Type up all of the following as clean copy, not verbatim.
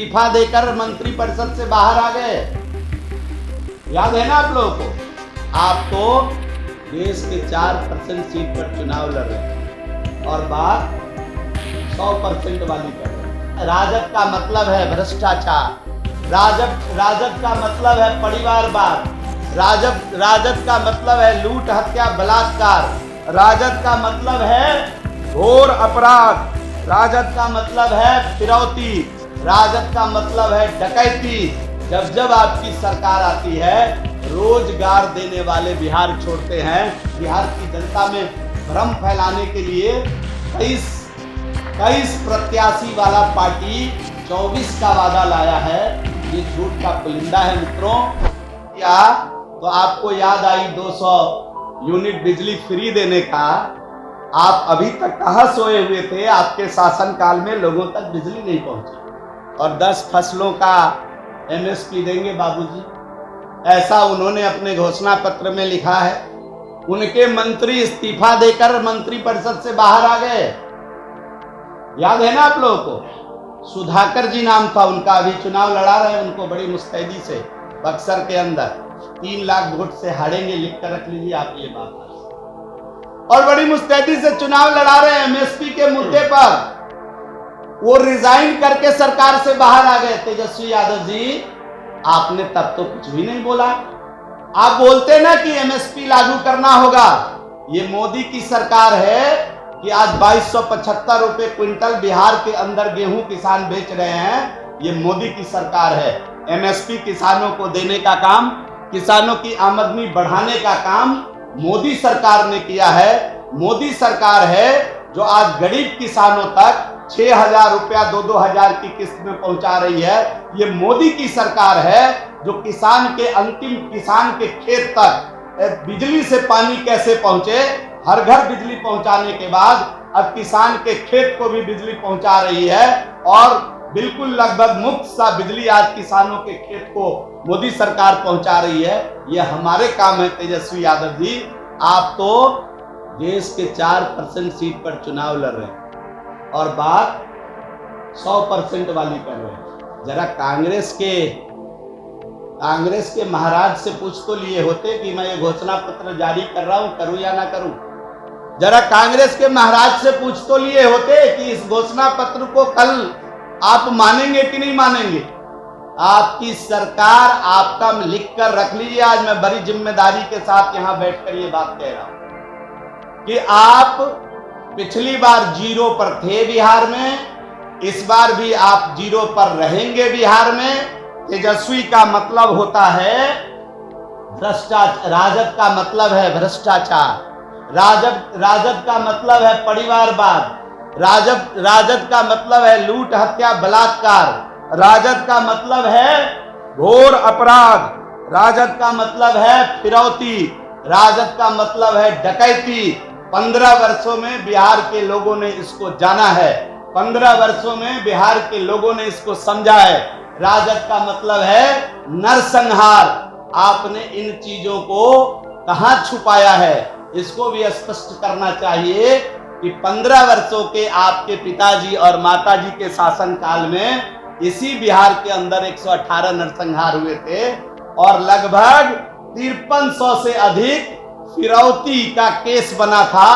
इस्तीफा देकर मंत्रिपरिषद से बाहर आ गए। याद है ना आप लोगों को? आप तो देश के 4% सीट पर चुनाव लड़ रहे हैं और बात 100% वाली कर रहे हैं। राजद का मतलब है भ्रष्टाचार, राजद का मतलब है परिवारवाद, राजद का मतलब है लूट हत्या बलात्कार, राजद का मतलब है घोर अपराध, राजद का मतलब है फिरौती, राजद का मतलब है डकैती। जब आपकी सरकार आती है, रोजगार देने वाले बिहार छोड़ते हैं। बिहार की जनता में भ्रम फैलाने के लिए 23 प्रत्याशी वाला पार्टी 24 का वादा लाया है। ये झूठ का पुलिंदा है मित्रों। क्या तो आपको याद आई 200 यूनिट बिजली फ्री देने का? आप अभी तक कहां सोए हुए थे? आपके शासनकाल में लोगों तक बिजली नहीं पहुंची। और 10 फसलों का MSP देंगे बाबूजी, ऐसा उन्होंने अपने घोषणा पत्र में लिखा है। उनके मंत्री इस्तीफा देकर मंत्रिपरिषद से बाहर आ गए। याद है ना आप लोगों को? सुधाकर जी नाम था उनका, अभी चुनाव लड़ा रहे हैं उनको बड़ी मुस्तैदी से बक्सर के अंदर। 3 लाख वोट से हारेंगे, लिख कर रख लीजिए आप ये बात। और बड़ी मुस्तैदी से चुनाव लड़ा रहे हैं MSP के मुद्दे पर। वो रिजाइन करके सरकार से बाहर आ गए। तेजस्वी यादव जी, आपने तब तो कुछ भी नहीं बोला। आप बोलते ना कि MSP लागू करना होगा। ये मोदी की सरकार है कि आज 2275 रुपए क्विंटल बिहार के अंदर गेहूं किसान बेच रहे हैं। ये मोदी की सरकार है। MSP किसानों को देने का काम, किसानों की आमदनी बढ़ाने का काम मोदी सरकार ने किया है। मोदी सरकार है जो आज गरीब किसानों तक 6,000 रुपया 2-2 हजार की किस्त में पहुंचा रही है। ये मोदी की सरकार है जो किसान के अंतिम किसान के खेत तक बिजली से पानी कैसे पहुंचे, हर घर बिजली पहुंचाने के बाद अब किसान के खेत को भी बिजली पहुंचा रही है। और बिल्कुल लगभग मुफ्त सा बिजली आज किसानों के खेत को मोदी सरकार पहुंचा रही है। ये हमारे काम है तेजस्वी यादव जी। आप तो देश के 4% सीट पर चुनाव लड़ रहे हैं और बात 100% वाली कर रहे हैं। जरा कांग्रेस के महाराज से पूछ तो लिए होते कि मैं ये घोषणा पत्र जारी कर रहा हूं, करूं या ना करूं। जरा कांग्रेस के महाराज से पूछ तो लिए होते कि इस घोषणा पत्र को कल आप मानेंगे कि नहीं मानेंगे। आपकी सरकार, आपका लिख कर रख लीजिए। आज मैं बड़ी जिम्मेदारी के साथ यहां बैठकर ये बात कह रहा हूं कि आप पिछली बार 0 पर थे बिहार में, इस बार भी आप 0 पर रहेंगे बिहार में। तेजस्वी का मतलब होता है भ्रष्टाचार, राजद का मतलब है भ्रष्टाचार, राजद का मतलब है परिवारवाद, राजद का मतलब है लूट हत्या बलात्कार, राजद का मतलब है घोर अपराध, राजद का मतलब है फिरौती, राजद का मतलब है डकैती। 15 वर्षों में बिहार के लोगों ने इसको जाना है, 15 वर्षों में बिहार के लोगों ने इसको समझा है। राजद का मतलब है नरसंहार। आपने इन चीजों को कहां छुपाया है, इसको भी स्पष्ट करना चाहिए कि 15 वर्षों के आपके पिताजी और माताजी के शासनकाल में इसी बिहार के अंदर 118 नरसंहार हुए थे और लगभग 5300 से अधिक फिरौती का केस बना था।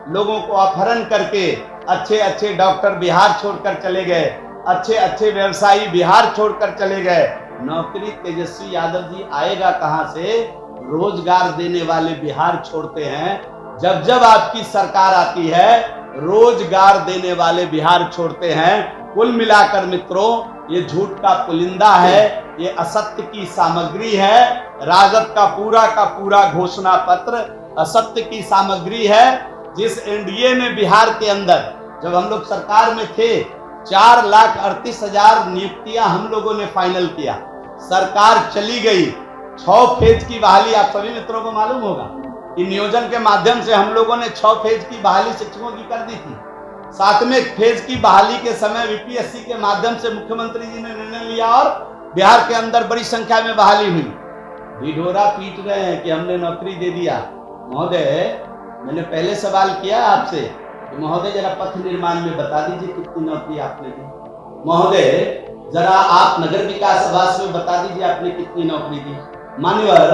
लोगों को अपहरण करके अच्छे डॉक्टर बिहार छोड़कर चले गए, अच्छे व्यवसायी बिहार छोड़कर चले गए। नौकरी तेजस्वी यादव जी आएगा कहां से? रोजगार देने वाले बिहार छोड़ते हैं। जब आपकी सरकार आती है, रोजगार देने वाले बिहार छोड़ते हैं। कुल मिलाकर मित्रों, ये झूठ का पुलिंदा है, ये असत्य की सामग्री है। राजद का पूरा घोषणा पत्र असत्य की सामग्री है। जिस एनडीए ने बिहार के अंदर, जब हम लोग सरकार में थे, 4,38,000 नियुक्तियां हम लोगों ने फाइनल किया। सरकार चली गई, 6 फेज की बहाली, आप सभी मित्रों को मालूम होगा कि नियोजन के माध्यम से हम लोगों ने 6 फेज की बहाली शिक्षकों की कर दी थी। 7वें फेज की बहाली के समय VPSC के माध्यम से मुख्यमंत्री जी ने निर्णय लिया और बिहार के अंदर बड़ी संख्या में बहाली हुई। ढिढोरा पीट रहे हैं कि हमने नौकरी दे दिया। महोदय, मैंने पहले सवाल किया आपसे कि महोदय जरा पथ निर्माण में बता दीजिए कितनी नौकरी आपने दी। महोदय, जरा आप नगर विकास आवास में बता दीजिए आपने कितनी नौकरी दी। मान्यवर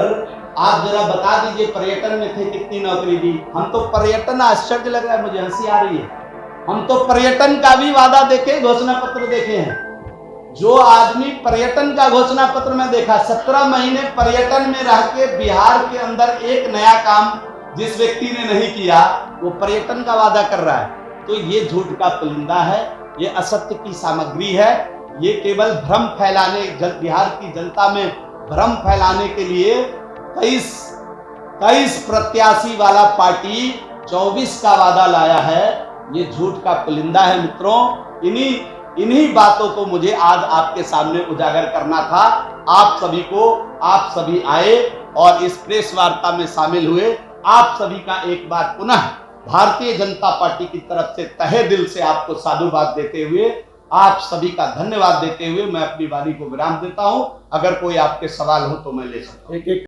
आप जरा बता दीजिए पर्यटन में थे कितनी नौकरी दी। हम तो पर्यटन, आश्चर्य लग रहा है, मुझे हंसी आ रही है, हम तो पर्यटन का भी वादा देखे, घोषणा पत्र देखे हैं। जो आदमी पर्यटन का घोषणा पत्र में देखा, 17 महीने पर्यटन में रह के बिहार के अंदर एक नया काम जिस व्यक्ति ने नहीं किया, वो पर्यटन का वादा कर रहा है। तो ये झूठ का पुलिंदा है, ये असत्य की सामग्री है, ये केवल भ्रम फैलाने, बिहार की जनता में भ्रम फैलाने के लिए 23 प्रत्याशी वाला पार्टी 24 का वादा लाया है। ये झूठ का पुलिंदा है मित्रों। इन्हीं बातों को मुझे आज आपके सामने उजागर करना था। आप सभी को, आप सभी आए और इस प्रेस वार्ता में शामिल हुए। आप सभी का एक बार पुनः भारतीय जनता पार्टी की तरफ से तहे दिल से आपको साधुवाद देते हुए, आप सभी का धन्यवाद देते हुए मैं अपनी वाणी को विराम देता हूं। अगर कोई आपके सवाल हो तो मैं ले सकता हूं।